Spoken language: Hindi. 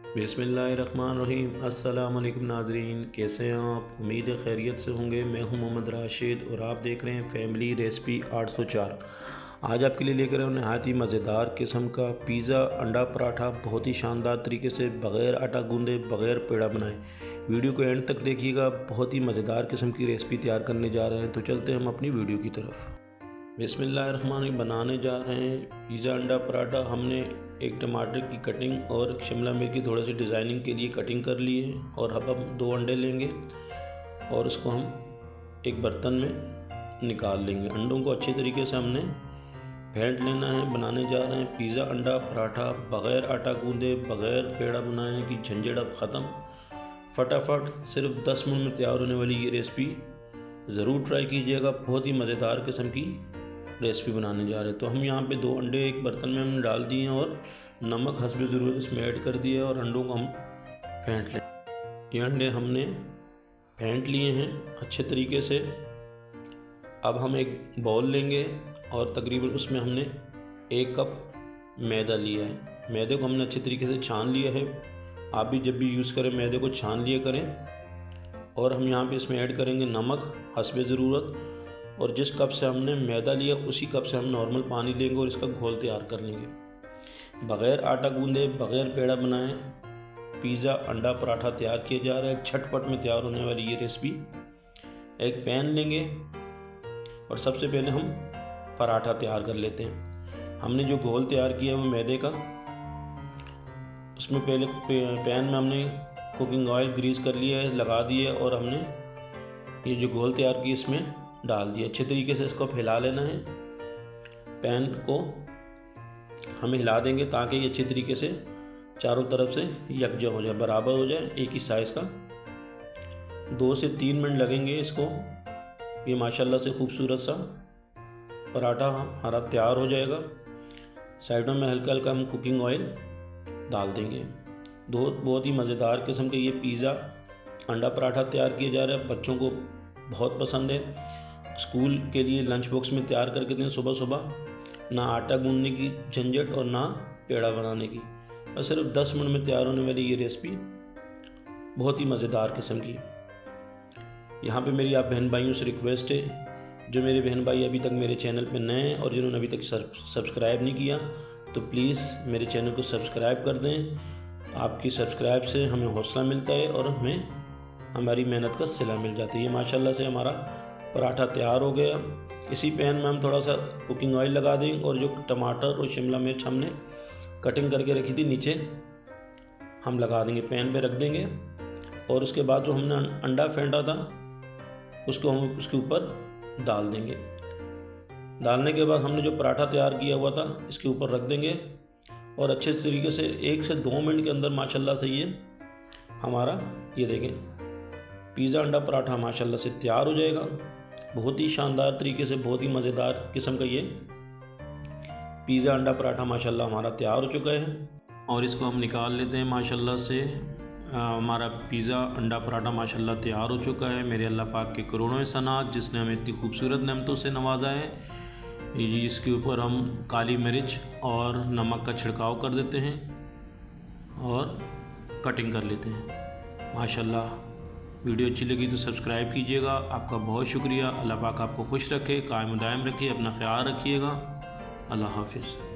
बिस्मिल्लाहिर्रहमानिर्रहीम। अस्सलाम वालेकुम नाज़रीन, कैसे हैं आप? उम्मीद है खैरियत से होंगे। मैं हूं मोहम्मद राशिद और आप देख रहे हैं फैमिली रेसिपी 804। आज आपके लिए लेकर आए हूं नहायत ही मज़ेदार किस्म का पिज़्ज़ा अंडा पराठा, बहुत ही शानदार तरीके से बग़ैर आटा गूंदे बग़ैर पेड़ा बनाए। वीडियो को एंड तक देखिएगा, बहुत ही मज़ेदार किस्म की रेसिपी तैयार करने जा रहे हैं। तो चलते हैं हम अपनी वीडियो की तरफ। बिस्मिल्लाहिर्रहमानिर्रहीम। बनाने जा रहे हैं पिज़्ज़ा अंडा पराठा। हमने एक टमाटर की कटिंग और शिमला मिर्च की थोड़ी सी डिज़ाइनिंग के लिए कटिंग कर ली है। और अब हम 2 अंडे लेंगे और उसको हम एक बर्तन में निकाल लेंगे। अंडों को अच्छे तरीके से हमने फेंट लेना है। बनाने जा रहे हैं पिज़्ज़ा अंडा पराठा, बग़ैर आटा गूंदे बग़ैर पेड़ा बनाने की झंझट अब ख़त्म। फटाफट सिर्फ 10 मिनट में तैयार होने वाली ये रेसिपी ज़रूर ट्राई कीजिएगा। बहुत ही मज़ेदार किस्म की रेसिपी बनाने जा रहे हैं। तो हम यहाँ पे 2 अंडे एक बर्तन में हमने डाल दिए हैं और नमक हस्बे ज़रूरत इसमें ऐड कर दिया और अंडों को हम फेंट लें। ये अंडे हमने फेंट लिए हैं अच्छे तरीके से। अब हम एक बाउल लेंगे और तकरीबन उसमें हमने 1 कप मैदा लिया है। मैदे को हमने अच्छे तरीके से छान लिया है। आप भी जब भी यूज़ करें मैदे को छान लिया करें। और हम यहाँ पे इसमें ऐड करेंगे नमक हस्बे ज़रूरत। और जिस कप से हमने मैदा लिया उसी कप से हम नॉर्मल पानी लेंगे और इसका घोल तैयार कर लेंगे। बग़ैर आटा गूंदे बग़ैर पेड़ा बनाए पिज़्ज़ा अंडा पराठा तैयार किया जा रहा है। झटपट में तैयार होने वाली ये रेसिपी। एक पैन लेंगे और सबसे पहले हम पराठा तैयार कर लेते हैं। हमने जो घोल तैयार किया है वो मैदे का, उसमें पहले पैन में हमने कुकिंग ऑयल ग्रीस कर लिया है, लगा दिया और हमने ये जो घोल तैयार की इसमें डाल दिया। अच्छे तरीके से इसको फैला लेना है। पैन को हम हिला देंगे ताकि ये अच्छे तरीके से चारों तरफ से यकजा हो जाए, बराबर हो जाए, एक ही साइज़ का। 2 से 3 मिनट लगेंगे इसको। ये माशाल्लाह से खूबसूरत सा पराठा हमारा तैयार हो जाएगा। साइडों में हल्का हल्का हम कुकिंग ऑयल डाल देंगे। बहुत ही मज़ेदार किस्म का ये पिज़्ज़ा अंडा पराठा तैयार किया जा रहा है। बच्चों को बहुत पसंद है। स्कूल के लिए लंच बॉक्स में तैयार करके दें सुबह सुबह। ना आटा गूंदने की झंझट और ना पेड़ा बनाने की। बस सिर्फ 10 मिनट में तैयार होने वाली ये रेसिपी बहुत ही मज़ेदार किस्म की। यहाँ पे मेरी आप बहन भाइयों से रिक्वेस्ट है, जो मेरे बहन भाई अभी तक मेरे चैनल पे नए हैं और जिन्होंने अभी तक सब्सक्राइब नहीं किया, तो प्लीज़ मेरे चैनल को सब्सक्राइब कर दें। आपकी सब्सक्राइब से हमें हौसला मिलता है और हमें हमारी मेहनत का सिला मिल जाता है। ये माशाल्लाह से हमारा पराठा तैयार हो गया। इसी पैन में हम थोड़ा सा कुकिंग ऑयल लगा देंगे और जो टमाटर और शिमला मिर्च हमने कटिंग करके रखी थी नीचे हम लगा देंगे, पैन पे रख देंगे। और उसके बाद जो हमने अंडा फेंटा था उसको हम उसके ऊपर डाल देंगे। डालने के बाद हमने जो पराठा तैयार किया हुआ था इसके ऊपर रख देंगे और अच्छे तरीके से 1 से 2 मिनट के अंदर माशाल्लाह से ये हमारा ये देखें पिज़्ज़ा अंडा पराठा माशाल्लाह से तैयार हो जाएगा। बहुत ही शानदार तरीके से, बहुत ही मज़ेदार किस्म का ये पिज़्ज़ा अंडा पराठा माशाल्लाह हमारा तैयार हो चुका है। और इसको हम निकाल लेते हैं। माशाल्लाह से हमारा पिज़्ज़ा अंडा पराठा माशाल्लाह तैयार हो चुका है। मेरे अल्लाह पाक के करोड़ों एहसानात जिसने हमें इतनी खूबसूरत नेमतों से नवाजा है। इसके ऊपर हम काली मिर्च और नमक का छिड़काव कर देते हैं और कटिंग कर लेते हैं। माशाल्लाह वीडियो अच्छी लगी तो सब्सक्राइब कीजिएगा। आपका बहुत शुक्रिया। अल्लाह पाक आपको खुश रखे, कायम दायम रखे, अपना ख्याल रखिएगा। अल्लाह हाफिज़।